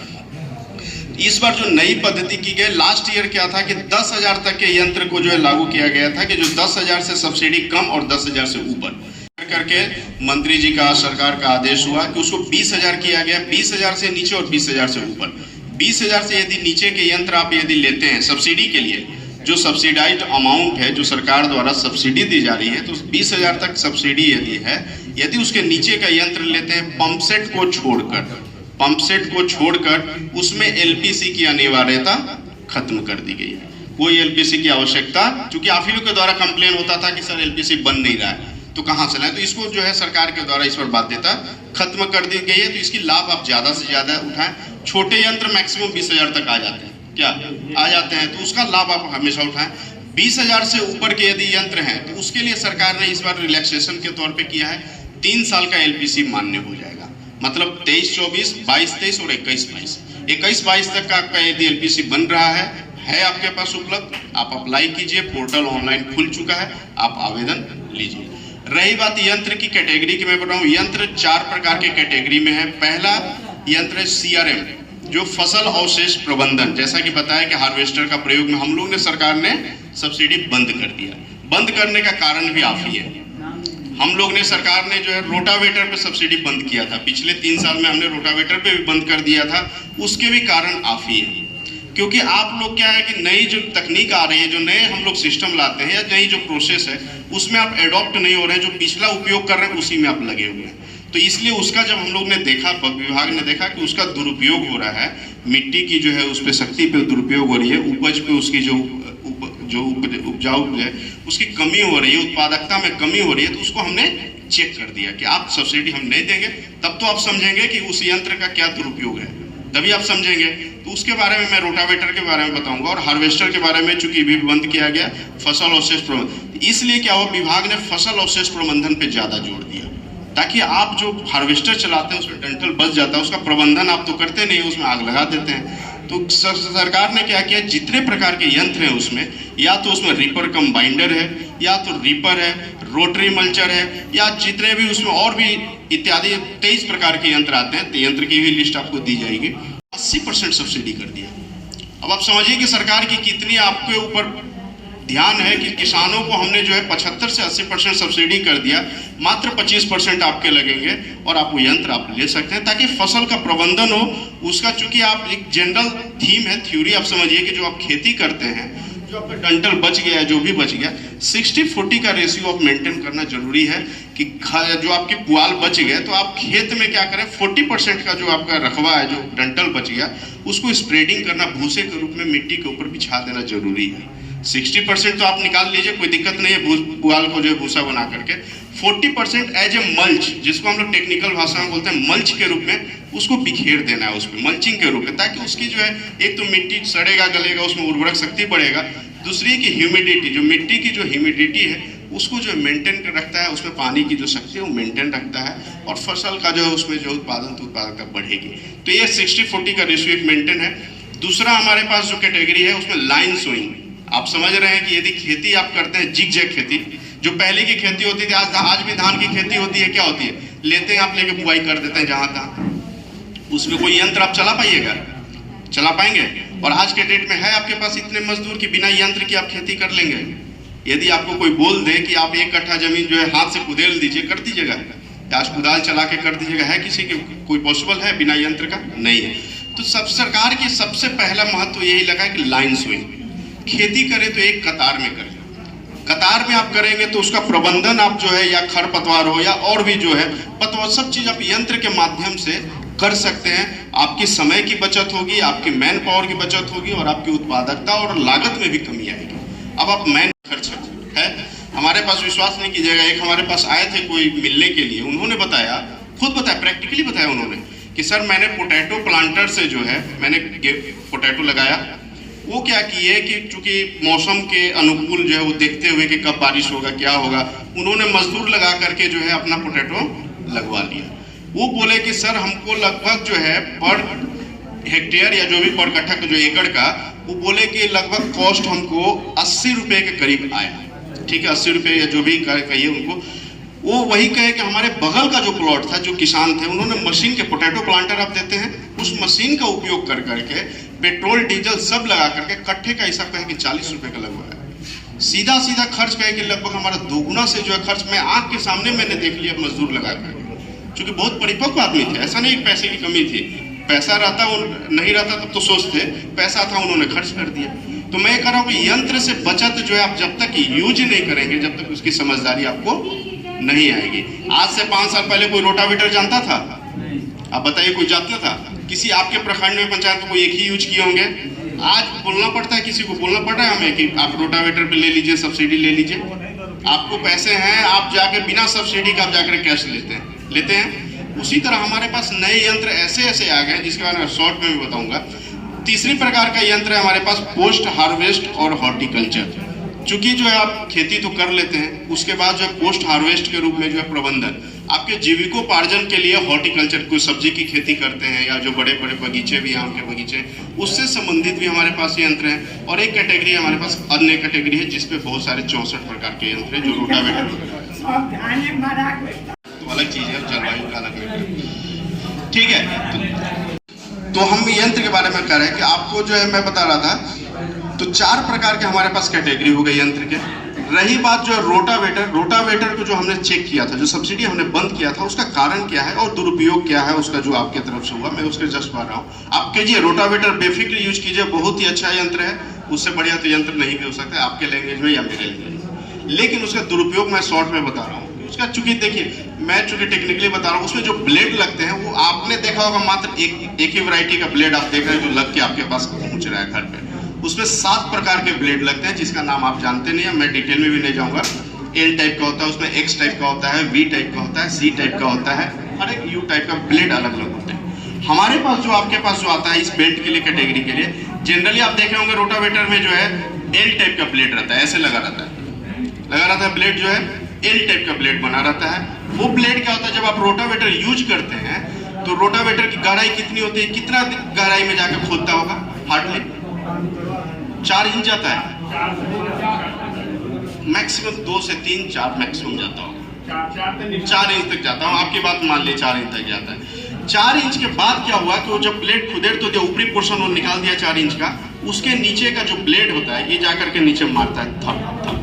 इस बार जो नई पद्धति की गई, लास्ट ईयर क्या था कि 10,000 तक के यंत्र को जो है लागू किया गया था कि जो 10,000 से सब्सिडी कम और 10,000 से ऊपर करके मंत्री जी का, सरकार का आदेश हुआ कि उसको 20,000 किया गया। 20,000 से नीचे और 20,000 से ऊपर। 20,000 से यदि नीचे के यंत्र आप यदि लेते हैं सब्सिडी के लिए, जो सब्सिडाइज्ड अमाउंट है जो सरकार द्वारा सब्सिडी दी जा रही है, तो 20,000 तक सब्सिडी यदि है, यदि उसके नीचे का यंत्र लेते हैं पंप सेट को छोड़कर उसमें एलपीसी की अनिवार्यता खत्म कर दी गई है। कोई एलपीसी की आवश्यकता, क्योंकि आप ही लोग के द्वारा कंप्लेन होता था कि सर एलपीसी बन नहीं रहा है तो कहां से लाए, तो इसको जो है सरकार के द्वारा इस पर बाध्यता खत्म कर दी गई है। तो इसकी लाभ आप ज्यादा से ज्यादा उठाएं। छोटे यंत्र मैक्सिमम 20,000 तक आ जाते हैं, क्या आ जाते हैं, तो उसका लाभ आप हमेशा उठाएं। 20,000 से ऊपर के यदि यंत्र हैं तो उसके लिए सरकार ने इस बार रिलैक्सेशन के तौर पे किया है। 3 साल का एलपीसी मान्य हो जाएगा, मतलब 23-24, 22-23 और 21-22। 21-22 तक का आपका यदि एलपीसी बन रहा है आपके पास उपलब्ध, आप अप्लाई कीजिए, पोर्टल ऑनलाइन खुल चुका है, आप आवेदन लीजिए। रही बात यंत्र की कैटेगरी की, मैं बोल रहा हूँ यंत्र 4 प्रकार के कैटेगरी में है। पहला यंत्र है CRM, जो फसल अवशेष प्रबंधन, जैसा कि बताया कि हार्वेस्टर का प्रयोग में हम लोग ने, सरकार ने सब्सिडी बंद कर दिया। बंद करने का कारण भी आप ही है। हम लोग ने, सरकार ने जो है रोटावेटर पे सब्सिडी बंद किया था, पिछले 3 साल में हमने रोटावेटर पे भी बंद कर दिया था, उसके भी कारण आप ही है। क्योंकि आप लोग क्या है कि नई जो तकनीक आ रही है, जो नए हम लोग सिस्टम लाते हैं या नई जो प्रोसेस है उसमें आप एडॉप्ट नहीं हो रहे हैं, जो पिछला उपयोग कर रहे हैं उसी में आप लगे हुए हैं। तो इसलिए उसका जब हम लोग ने देखा, विभाग ने देखा कि उसका दुरुपयोग हो रहा है, मिट्टी की जो है उस पर शक्ति पे दुरुपयोग हो रही है, उपज पे उसकी जो उपजाऊ है उसकी कमी हो रही है, उत्पादकता में कमी हो रही है, तो उसको हमने चेक कर दिया कि आप सब्सिडी हम नहीं देंगे। तब तो आप समझेंगे कि उस यंत्र का क्या दुरुपयोग है, तभी आप समझेंगे। तो उसके बारे में मैं रोटावेटर के बारे में बताऊंगा और हार्वेस्टर के बारे में, चूंकि भी बंद किया गया फसल अवशेष प्रबंधन, इसलिए क्या हुआ, विभाग ने फसल अवशेष प्रबंधन पे ज्यादा जोर दिया, ताकि आप जो हार्वेस्टर चलाते हैं उसमें डंठल बच जाता है, उसका प्रबंधन आप तो करते नहीं, उसमें आग लगा देते हैं। तो सरकार ने क्या किया, जितने प्रकार के यंत्र हैं उसमें, या तो उसमें रीपर कम बाइंडर है, या तो रीपर है, रोटरी मल्चर है, या जितने भी उसमें और भी इत्यादि 23 प्रकार के यंत्र आते हैं, तो यंत्र की भी लिस्ट आपको दी जाएगी। 80% सब्सिडी कर दिया। अब आप समझिए कि सरकार की कितनी आपके ऊपर ध्यान है कि किसानों को हमने जो है 75 से 80% सब्सिडी कर दिया, मात्र 25% आपके लगेंगे और आप वो यंत्र आप ले सकते हैं, ताकि फसल का प्रबंधन हो उसका। चूंकि आप एक जनरल थीम है, थ्योरी आप समझिए कि जो आप खेती करते हैं, जो आपका डंठल बच गया, जो भी बच गया, 60-40 का रेशियो आप मेंटेन करना जरूरी है कि जो आपके पुआल बच गए तो आप खेत में क्या करें, 40% का जो आपका रकबा है, जो डंठल बच गया, उसको स्प्रेडिंग करना, भूसे के रूप में मिट्टी के ऊपर बिछा देना जरूरी है। 60% तो आप निकाल लीजिए, कोई दिक्कत नहीं है, पुआल को जो है भूसा बना करके। 40% एज ए मल्च, जिसको हम लोग टेक्निकल भाषा में बोलते हैं मल्च के रूप में, उसको बिखेर देना है उसमें मल्चिंग के रूप में, ताकि उसकी जो है एक तो मिट्टी सड़ेगा गलेगा, उसमें उर्वरक शक्ति बढ़ेगा, दूसरी की ह्यूमिडिटी, जो मिट्टी की जो ह्यूमिडिटी है उसको जो मेंटेन कर रखता है, उसमें पानी की जो शक्ति है वो मेंटेन रखता है, और फसल का जो है उसमें जो उत्पादकता बढ़ेगी। तो ये 60-40 का रेशियो एक मेंटेन है। दूसरा हमारे पास जो कैटेगरी है उसमें लाइन सोइंग। आप समझ रहे हैं कि यदि खेती आप करते हैं जिग-जैग खेती, जो पहले की खेती होती थी, आज भी धान की खेती होती है, क्या होती है, लेते हैं आप लेके बुआई कर देते हैं जहां तहाँ, उसमें कोई यंत्र आप चला पाइएगा, चला पाएंगे? और आज के डेट में है आपके पास इतने मजदूर कि बिना यंत्र की आप खेती कर लेंगे? यदि आपको कोई बोल दे कि आप 1 कट्ठा जमीन जो है हाथ से कुदेल दीजिए, कर दीजिएगा? आज कुदाल चला के कर दीजिएगा? है किसी के कोई पॉसिबल है बिना यंत्र का? नहीं है। तो सब सरकार की सबसे पहला महत्व यही लगा कि लाइन सोइंग, खेती करें तो एक कतार में करें। कतार में आप करेंगे तो उसका प्रबंधन आप जो है, या खरपतवार हो या और भी जो है पतवार, सब चीज आप यंत्र के माध्यम से कर सकते हैं। आपकी समय की बचत होगी, आपकी मैन पावर की बचत होगी, और आपकी उत्पादकता और लागत में भी कमी आएगी। अब आप मैन खर्च है, हमारे पास विश्वास नहीं कीजिएगा, एक हमारे पास आए थे कोई मिलने के लिए, उन्होंने बताया, खुद बताया, प्रैक्टिकली बताया उन्होंने कि सर मैंने पोटैटो प्लांटर से जो है मैंने पोटैटो लगाया। वो क्या किए कि चूंकि मौसम के अनुकूल जो है वो देखते हुए कि कब बारिश होगा क्या होगा, उन्होंने मजदूर लगा करके जो है अपना पोटैटो लगवा लिया। वो बोले कि सर हमको लगभग जो है पर हेक्टेयर या जो भी पर कट्ठा का जो एकड़ का, वो बोले कि लगभग कॉस्ट हमको 80 रुपए के करीब आया। ठीक है, 80 रुपए या जो भी कहिए उनको। वो वही कहे कि हमारे बगल का जो प्लॉट था, जो किसान थे, उन्होंने मशीन के पोटैटो प्लांटर आप देते हैं, उस मशीन का उपयोग कर करके पेट्रोल डीजल सब लगा करके कट्ठे का हिसाब कहे कि 40 रुपए का लगवाया। सीधा सीधा खर्च कहे कि लगभग हमारा दोगुना से जो है खर्च, मैं आंख के सामने मैंने देख लिया मजदूर लगा कर, क्योंकि बहुत परिपक्व आदमी थे, ऐसा नहीं पैसे की कमी थी, पैसा रहता नहीं रहता तब तो सोचते, पैसा था उन्होंने खर्च कर दिया। तो मैं कह रहा हूँ कि यंत्र से बचत जो है आप जब तक यूज नहीं करेंगे, जब तक उसकी समझदारी आपको नहीं आएगी। आज से 5 साल पहले कोई रोटावेटर जानता था? आप बताइए, कोई जानता था? किसी आपके प्रखंड में पंचायत में कोई एक ही यूज किए होंगे? आज बोलना पड़ता है, किसी को बोलना पड़ रहा है हमें कि आप रोटावेटर पे ले लीजिए, सब्सिडी ले लीजिए। आपको पैसे हैं, आप जाके बिना सब्सिडी का आप जाकर कैश लेते हैं। उसी तरह हमारे पास नए यंत्र ऐसे ऐसे आ गए जिसके बारे में शॉर्ट में भी बताऊंगा। तीसरी प्रकार का यंत्र है हमारे पास पोस्ट हार्वेस्ट और हॉर्टिकल्चर। चूंकि जो है आप खेती तो कर लेते हैं, उसके बाद जो है पोस्ट हार्वेस्ट के रूप में जो है प्रबंधन, आपके जीविकोपार्जन के लिए हॉर्टिकल्चर, कोई सब्जी की खेती करते हैं या जो बड़े बड़े बगीचे भी, आम के बगीचे, उससे संबंधित भी हमारे पास यंत्र हैं। और एक कैटेगरी हमारे पास अन्य कैटेगरी है जिसपे बहुत सारे 64 प्रकार के यंत्र हैं, जो रोटावेटर तो अलग चीज है, जलवायु का अलग है। ठीक है, तो हम यंत्र के बारे में कह रहे हैं कि आपको जो है मैं बता रहा था, तो 4 प्रकार के हमारे पास कैटेगरी हो गई यंत्र के। रही बात जो है रोटावेटर को जो हमने चेक किया था, जो सब्सिडी हमने बंद किया था, उसका कारण क्या है और दुरुपयोग क्या है उसका, जो आपके तरफ से हुआ, मैं उसके जस्ट बता रहा हूँ। आप कीजिए रोटावेटर, बेफिक्र यूज कीजिए, बहुत ही अच्छा यंत्र है, उससे बढ़िया तो यंत्र नहीं भी हो सकता है आपके लैंग्वेज में या मेरे लैंग्वेज में। लेकिन उसका दुरुपयोग मैं शॉर्ट में बता रहा हूँ। उसका चूंकि देखिए, मैं चूंकि टेक्निकली बता रहा हूँ, उसमें जो ब्लेड लगते हैं वो आपने देखा होगा, मात्र एक ही वैरायटी का ब्लेड आप देख रहे हैं जो लग के आपके पास पहुंच रहा है घर पे। उसमें 7 प्रकार के ब्लेड लगते हैं जिसका नाम आप जानते नहीं है, मैं डिटेल में भी नहीं जाऊंगा। एल टाइप का होता है, उसमें एक्स टाइप का होता है, वी टाइप का होता है, सी टाइप का होता है, हर एक यू टाइप का ब्लेड अलग अलग होते हैं। हमारे पास जो आपके पास जो आता है इस बेल्ट के लिए, कैटेगरी के लिए, जनरली आप देखे होंगे रोटावेटर में जो है एल टाइप का ब्लेड रहता है, ऐसे लगा रहता है ब्लेड जो है एल टाइप का ब्लेड बना रहता है। वो ब्लेड क्या होता है, जब आप रोटावेटर यूज करते हैं तो रोटावेटर की गहराई कितनी होती है, कितना गहराई में जाकर खोदता होगा? हार्डली 4 इंच जाता है, मैक्सिमम 2 से 3, 4 मैक्सिमम जाता होगा, 4 इंच तक जाता हूँ, आपकी बात मान ली 4 इंच तक जाता है। 4 इंच के बाद क्या हुआ कि वो जब ब्लेड खुदेड़ तो जो ऊपरी पोर्शन वो निकाल दिया 4 इंच का, उसके नीचे का जो ब्लेड होता है ये जाकर के नीचे मारता है, थप थप थप।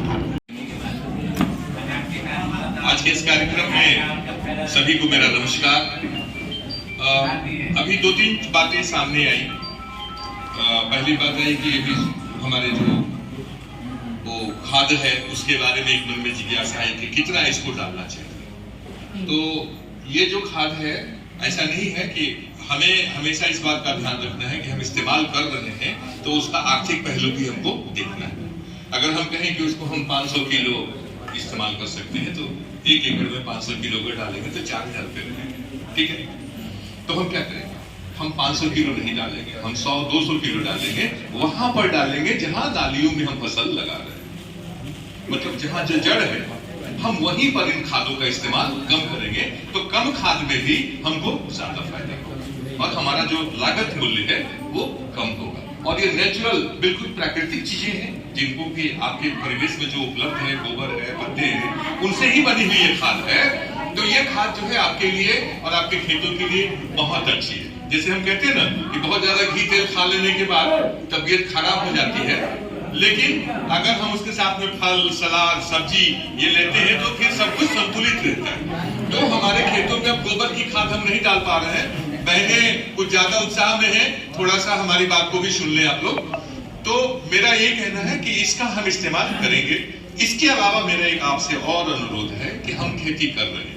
आज के इस कार्यक्रम में सभी को मेरा नमस्कार। अभी 2-3 बातें सामने आई। पहली बात है कि अभी हमारे जो वो खाद है उसके बारे में एक मन में जिज्ञासा है कि कितना इसको डालना चाहिए। तो ये जो खाद है, ऐसा नहीं है कि हमें हमेशा इस बात का ध्यान रखना है कि हम इस्तेमाल कर रहे हैं तो उसका आर्थिक पहलू भी हमको देखना है। अगर हम कहें कि उसको हम 500 किलो इस्तेमाल कर सकते हैं, तो 1 एकड़ में 500 किलो को डालेंगे तो 4000 रुपये रहेंगे, ठीक है। तो हम क्या करेंगे, हम 500 किलो नहीं डालेंगे, हम 100-200 किलो डालेंगे, वहां पर डालेंगे जहां दालियों में हम फसल लगा रहे हैं, मतलब जहां जो जड़ है, हम वहीं पर इन खादों का इस्तेमाल कम करेंगे, तो कम खाद में भी हमको ज्यादा फायदा होगा और हमारा जो लागत मूल्य है वो कम होगा। और ये नेचुरल, बिल्कुल प्राकृतिक चीजें हैं जिनको कि आपके परिवेश में जो उपलब्ध है, गोबर है, पत्ते हैं, उनसे ही बनी हुई ये खाद है। तो ये खाद जो है आपके लिए और आपके खेतों के लिए बहुत अच्छी है। जैसे हम कहते हैं ना कि बहुत ज्यादा घी तेल खा लेने के बाद तबीयत खराब हो जाती है, लेकिन अगर हम उसके साथ में फल, सलाद, सब्जी ये लेते हैं तो फिर सब कुछ संतुलित रहता है। तो हमारे खेतों में अब गोबर की खाद हम नहीं डाल पा रहे हैं, बहनें कुछ ज्यादा उत्साह में है, थोड़ा सा हमारी बात को भी सुन ले आप लोग। तो मेरा ये कहना है कि इसका हम इस्तेमाल करेंगे। इसके अलावा मेरा एक आपसे और अनुरोध है कि हम खेती कर रहे हैं।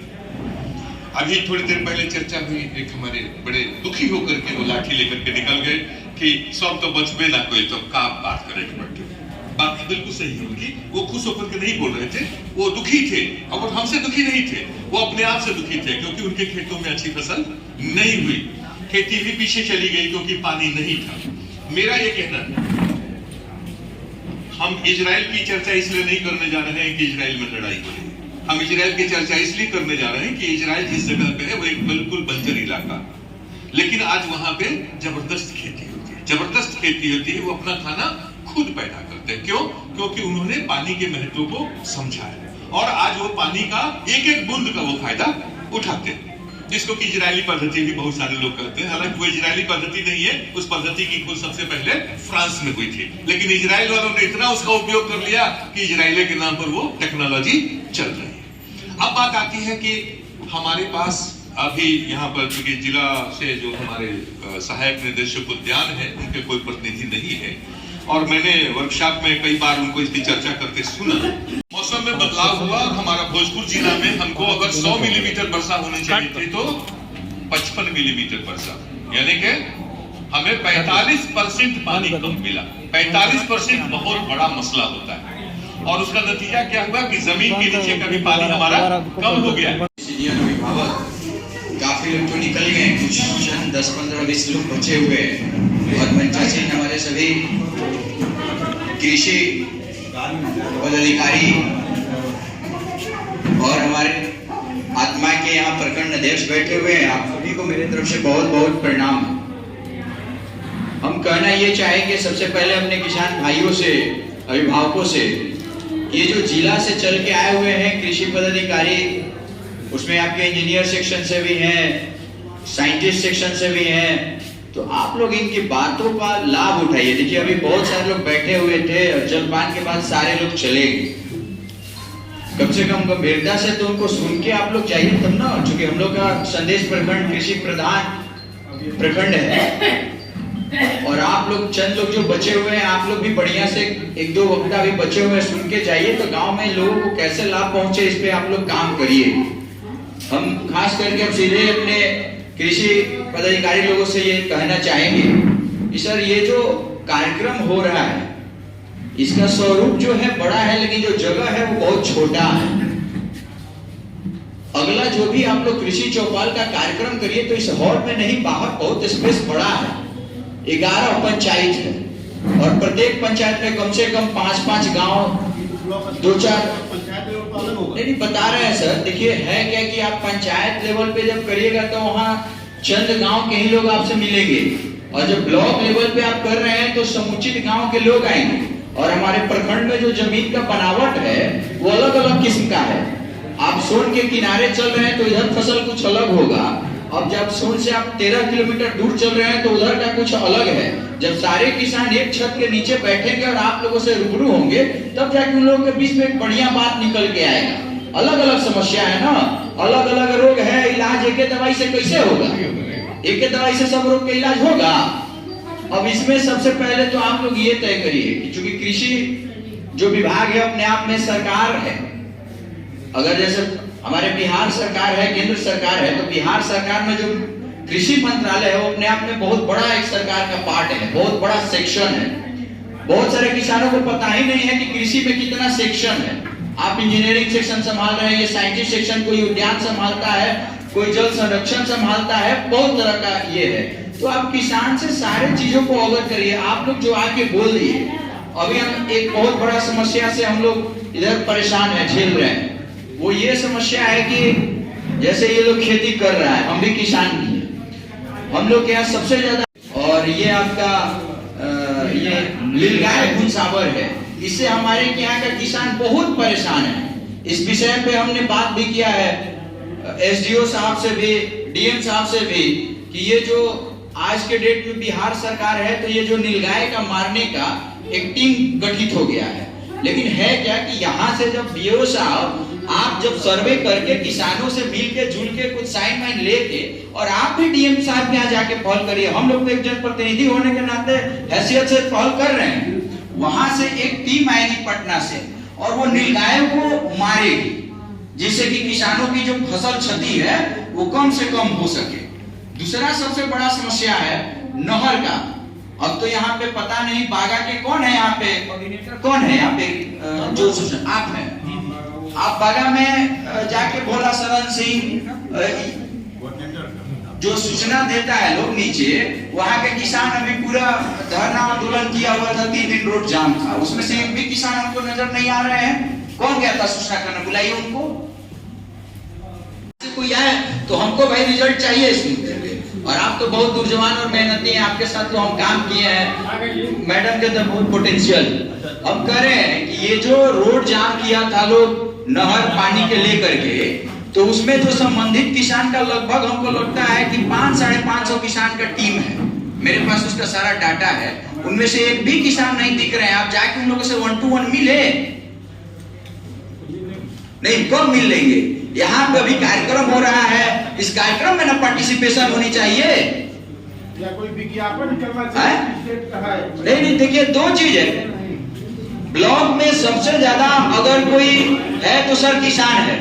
अभी थोड़ी देर पहले चर्चा हुई, एक हमारे बड़े दुखी होकर के वो लाठी लेकर के निकल गए कि सब तो बचबे ना कोई, तो का बात करेंगे बैठे। बात बिल्कुल सही है उनकी, वो खुश होकर के नहीं बोल रहे थे, वो दुखी थे और वो हमसे दुखी नहीं थे, वो अपने आप से दुखी थे क्योंकि उनके खेतों में अच्छी फसल नहीं हुई, खेती भी पीछे चली गई क्योंकि पानी नहीं था। मेरा ये कहना, हम इजराइल की चर्चा इसलिए नहीं करने जा रहे हैं कि इजराइल में लड़ाई हो रही है, हम इजराइल की चर्चा इसलिए करने जा रहे हैं कि इजराइल जिस जगह पे है वो एक बिल्कुल बंजर इलाका, लेकिन आज वहां पे जबरदस्त खेती होती है, जबरदस्त खेती होती है, वो अपना खाना खुद पैदा करते हैं। क्यों? क्योंकि उन्होंने पानी के महत्व को समझा है और आज वो पानी का एक एक बूंद का वो फायदा उठाते हैं, जिसको कि इजरायली पद्धति भी बहुत सारे लोग करते हैं। हालांकि वो इजरायली पद्धति नहीं है, उस पद्धति की खोज सबसे पहले फ्रांस में हुई थी, लेकिन इजराइल वालों ने इतना उसका उपयोग कर लिया कि इजराइल के नाम पर वो टेक्नोलॉजी चल रही है। अब बात आती है कि हमारे पास अभी यहाँ पर चूंकि जिला से जो हमारे सहायक निदेशक उद्यान है उनके कोई प्रतिनिधि नहीं है और मैंने वर्कशॉप में कई बार उनको इसकी चर्चा करते सुना। मौसम में बदलाव हुआ और हमारा भोजपुर जिला में हमको अगर 100 मिलीमीटर वर्षा होनी चाहिए थी तो 55 मिलीमीटर वर्षा, यानी कि हमें 45% पानी कम मिला। 45% बहुत बड़ा मसला होता है और उसका नतीजा क्या हुआ कि जमीन के नीचे का भी पानी हमारा कम हो गया। काफी लोग तो निकल गए, कुछ 10, 15, 20 लोग बचे हुए हैं और मंचा से हमारे सभी कृषि पदाधिकारी और हमारे आत्मा के यहाँ प्रखंड अध्यक्ष बैठे हुए हैं, आप सभी को मेरे तरफ से बहुत बहुत प्रणाम। हम कहना ये चाहेंगे सबसे पहले अपने किसान भाइयों से, अभिभावकों से, ये जो जिला से चल के आए हुए हैं कृषि पदाधिकारी, उसमें आपके इंजीनियर सेक्शन से भी हैं, साइंटिस्ट सेक्शन से भी हैं, तो आप लोग इनकी बातों का लाभ उठाइए। देखिए अभी बहुत सारे लोग बैठे हुए थे और जलपान के बाद सारे लोग चले गए, कम से कम गंभीरता से तो उनको सुन के आप लोग जाइए तब ना, क्योंकि हम लोग का संदेश प्रखंड कृषि प्रधान प्रखंड है और आप लोग चंद लोग जो बचे हुए हैं, आप लोग भी बढ़िया से 1-2 वक्ता भी बचे हुए हैं, सुन के जाइए तो गांव में लोगों को कैसे लाभ पहुंचे इस पे आप लोग काम करिए। हम खास करके अब सीधे अपने कृषि पदाधिकारी लोगों से ये कहना चाहेंगे कि सर ये जो कार्यक्रम हो रहा है इसका स्वरूप जो है बड़ा है, लेकिन जो जगह है वो बहुत छोटा है। अगला जो भी आप लोग कृषि चौपाल का कार्यक्रम करिए तो इस हॉल में नहीं, बाहर बहुत स्पेस बड़ा है। 11 पंचायत है और प्रत्येक पंचायत में कम से कम 5-5 गांव, 2-4 नहीं बता रहे हैं सर। देखिए है क्या कि आप पंचायत लेवल पे जब करिएगा तो वहाँ चंद गांव के ही लोग आपसे मिलेंगे और जब ब्लॉक लेवल पे आप कर रहे हैं तो समुचित गांव के लोग आएंगे और हमारे प्रखंड में जो जमीन का बनावट है वो अलग अलग किस्म का है। आप सोन के किनारे चल रहे हैं तो इधर फसल कुछ अलग होगा, अब जब सोन से आप 13 किलोमीटर दूर चल रहे हैं तो उधर का कुछ अलग है। जब सारे किसान एक छत के नीचे बैठेंगे और आप लोगों से रूबरू होंगे तब जाके उन लोगों के बीच में एक बढ़िया बात निकल के आएगा। अलग अलग समस्या है ना, अलग अलग रोग है, इलाज एक दवाई से कैसे होगा? एक दवाई से सब रोग का इलाज होगा? अब इसमें सबसे पहले तो आप लोग ये तय करिए कि चूंकि कृषि जो विभाग है अपने आप में सरकार है, अगर जैसे हमारे बिहार सरकार है, केंद्र सरकार है, तो बिहार सरकार में जो कृषि मंत्रालय है वो अपने आप में बहुत बड़ा एक सरकार का पार्ट है, बहुत बड़ा सेक्शन है। बहुत सारे किसानों को पता ही नहीं है कि कृषि में कितना सेक्शन है। आप इंजीनियरिंग सेक्शन संभाल रहे हैं, ये साइंटिस्ट सेक्शन, कोई उद्यान संभालता है, कोई जल संरक्षण संभालता है, बहुत तरह का ये है। तो आप किसान से सारे चीजों को अवगत करिए। आप लोग जो आके बोल दिए, अभी हम एक बहुत बड़ा समस्या से हम लोग इधर परेशान है, झेल रहे हैं। वो ये समस्या है कि जैसे ये लोग खेती कर रहा है, हम भी किसान भी हैं, हम लोग के यहाँ सबसे ज्यादा, और ये आपका ये नीलगाय भूसावर है, इससे हमारे यहाँ का किसान बहुत परेशान है। इस विषय पे हमने बात भी किया है एसडीओ साहब से भी, डीएम साहब से भी, कि ये जो आज के डेट में बिहार सरकार है, तो ये जो नीलगाय का मारने का एक टीम गठित हो गया है। लेकिन है क्या कि यहाँ से जब बीओ साहब आप जब सर्वे करके किसानों से मिल के जुल के कुछ साइन वाइन लेके, और आप भी डीएम साहब के यहाँ जाके पहल करिए। हम लोग तो एक जनप्रतिनिधि होने के नाते हैसियत से पहल कर रहे हैं। वहां से एक टीम आएगी पटना से और वो नीलगायों को मारेगी, जिससे कि किसानों की जो फसल क्षति है वो कम से कम हो सके। दूसरा सबसे बड़ा समस्या है नहर का। अब तो यहाँ पे पता नहीं बागा के कौन है, यहाँ पे कौन है, यहाँ पे जो आप हैं, आप बागा में जाके भोला शरण सिंह जो सूचना देता है लोग नीचे, वहां के किसान अभी पूरा धरना आंदोलन किया हुआ था, 3 दिन रोड जाम था, उसमें से एक भी किसान हमको नजर नहीं आ रहे हैं। कौन गया था सूचना करने? बुलाइए उनको। कोई आए तो हमको भाई रिजल्ट चाहिए इस मुद्दे पे। और आप तो बहुत दुर्जवान और मेहनती हैं, आपके साथ तो हम काम किए हैं, मैडम के तो बहुत पोटेंशियल। अब कह रहे हैं कि ये जो रोड जाम किया था लोग नहर पानी के लेकर के, तो उसमें जो संबंधित किसान का लगभग हमको लगता है कि 500-550 किसान का टीम है। मेरे पास उसका सारा डाटा है, उनमें से एक भी किसान नहीं दिख रहे हैं। आप जाके उन लोगों से 1 to 1 मिले नहीं, कब मिल लेंगे? यहाँ पे अभी कार्यक्रम हो रहा है, इस कार्यक्रम में ना पार्टिसिपेशन होनी चाहिए या कोई विज्ञापन करना चाहिए। नहीं, देखिए 2 चीज है। ब्लॉक में सबसे ज्यादा अगर कोई है तो सर किसान है।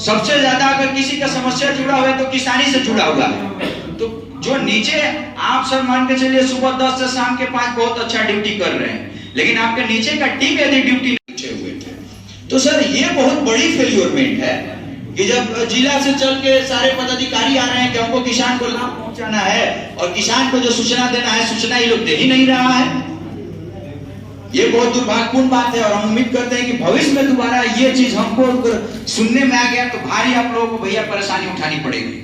सबसे ज्यादा अगर किसी का समस्या जुड़ा हुआ है तो किसानी से जुड़ा हुआ है। तो जो नीचे आप सर मान के चलिए सुबह 10 से शाम के 5 बहुत अच्छा ड्यूटी कर रहे हैं, लेकिन आपके नीचे का टीम यदि ड्यूटी नहीं हुए थे तो सर ये बहुत बड़ी फेल्योरमेंट है कि जब जिला से चल के सारे पदाधिकारी आ रहे हैं कि हमको किसान को लाभ पहुंचाना है और किसान को जो सूचना देना है सूचना ये लोग दे ही नहीं रहा है। ये बहुत दुर्भाग्यपूर्ण बात है और हम उम्मीद करते हैं कि भविष्य में दोबारा ये चीज हमको सुनने में आ गया तो भारी आप लोगों को भैया परेशानी उठानी पड़ेगी।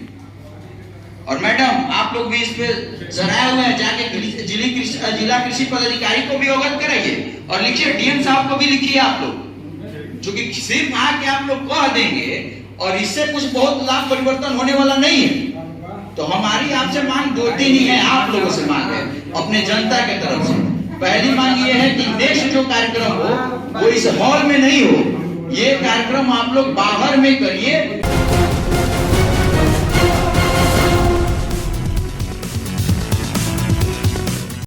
और मैडम आप लोग भी इस पे सराहे हुए हैं, जाके जिला कृषि पदाधिकारी को भी अवगत कराइए और लिखिए, डीएम साहब को भी लिखिए आप लोग, क्योंकि सिर्फ आके आप लोग कह देंगे और इससे कुछ बहुत लाभ परिवर्तन होने वाला नहीं है। तो हमारी आपसे मांग 2-3 ही है, आप लोगों से मांग है अपने जनता के तरफ से। पहली मांग ये है कि नेक्स्ट जो कार्यक्रम हो वो इस हॉल में नहीं हो, ये कार्यक्रम आप लोग बाहर में करिए।